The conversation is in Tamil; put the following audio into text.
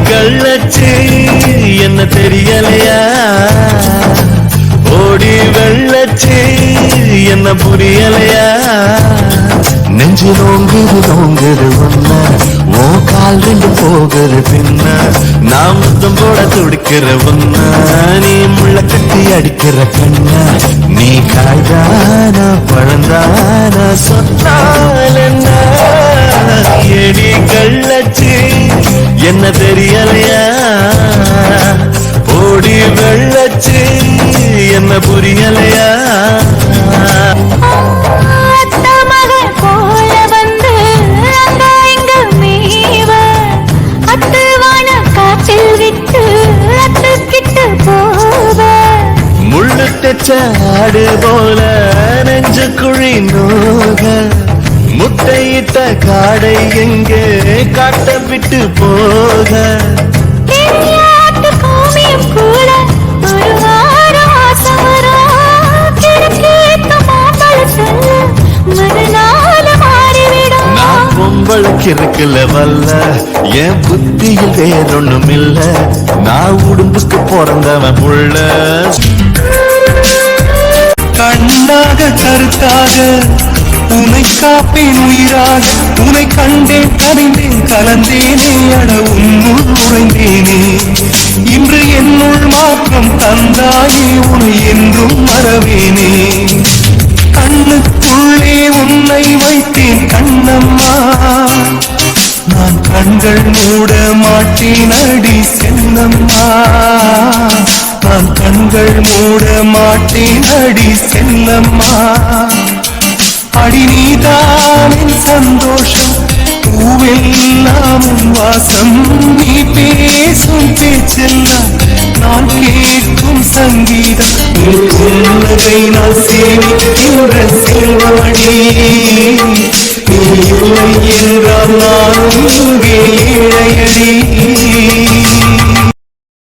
கள்ளச்சி என்ன தெரியலையா ஓடி வெள்ளச்சி என்ன புரியலையா நெஞ்சு நோங்குது ஒன்ன ஓ கால் ரெண்டு போகுது பின்ன நான் முத்தம் போட துடிக்கிற ஒன்ன நீ முள்ள கட்டி அடிக்கிற கண்ண நீ காய்தானா பழந்தானா சொன்னால் என்ன எடி கள்ளச்சி என்ன தெரியலையா ஓடி வெள்ளச்சி என்ன புரியலையா முள்ளுச்சாடு போல நெஞ்சு குழி நோக முட்டையிட்ட காடை எங்கே காட்ட விட்டு போக நான் பொம்பளுக்கு இருக்குல்ல வல்ல என் புத்தியில் வேறொன்னும் இல்ல நான் உடம்புக்கு பிறந்தவன் புள்ள கண்ணாக கருத்தாக உனை காப்பேன் உயிராக உனை கண்டேன் கரைந்தேன் கலந்தேனே அட உன்னுள் உறைந்தேனே இன்று என்னுள் மாற்றம் தந்தாயே உனை என்றும் மறவேனே கண்ணுக்குள்ளே உன்னை வைத்தேன் கண்ணம்மா நான் கண்கள் மூட மாட்டேன் அடி செல்லம்மா நான் கண்கள் மூட மாட்டேன் அடி செல்லம்மா அடி நீதான் என் சந்தோஷம் பூவெல்லாம் உன் வாசம் நீ பேசும் பேச்செல்லாம் நான் கேட்கும் சங்கீதம் புன்னகை நான் சேமிக்கின்ற செல்வமணி நீ இல்லை என்றால்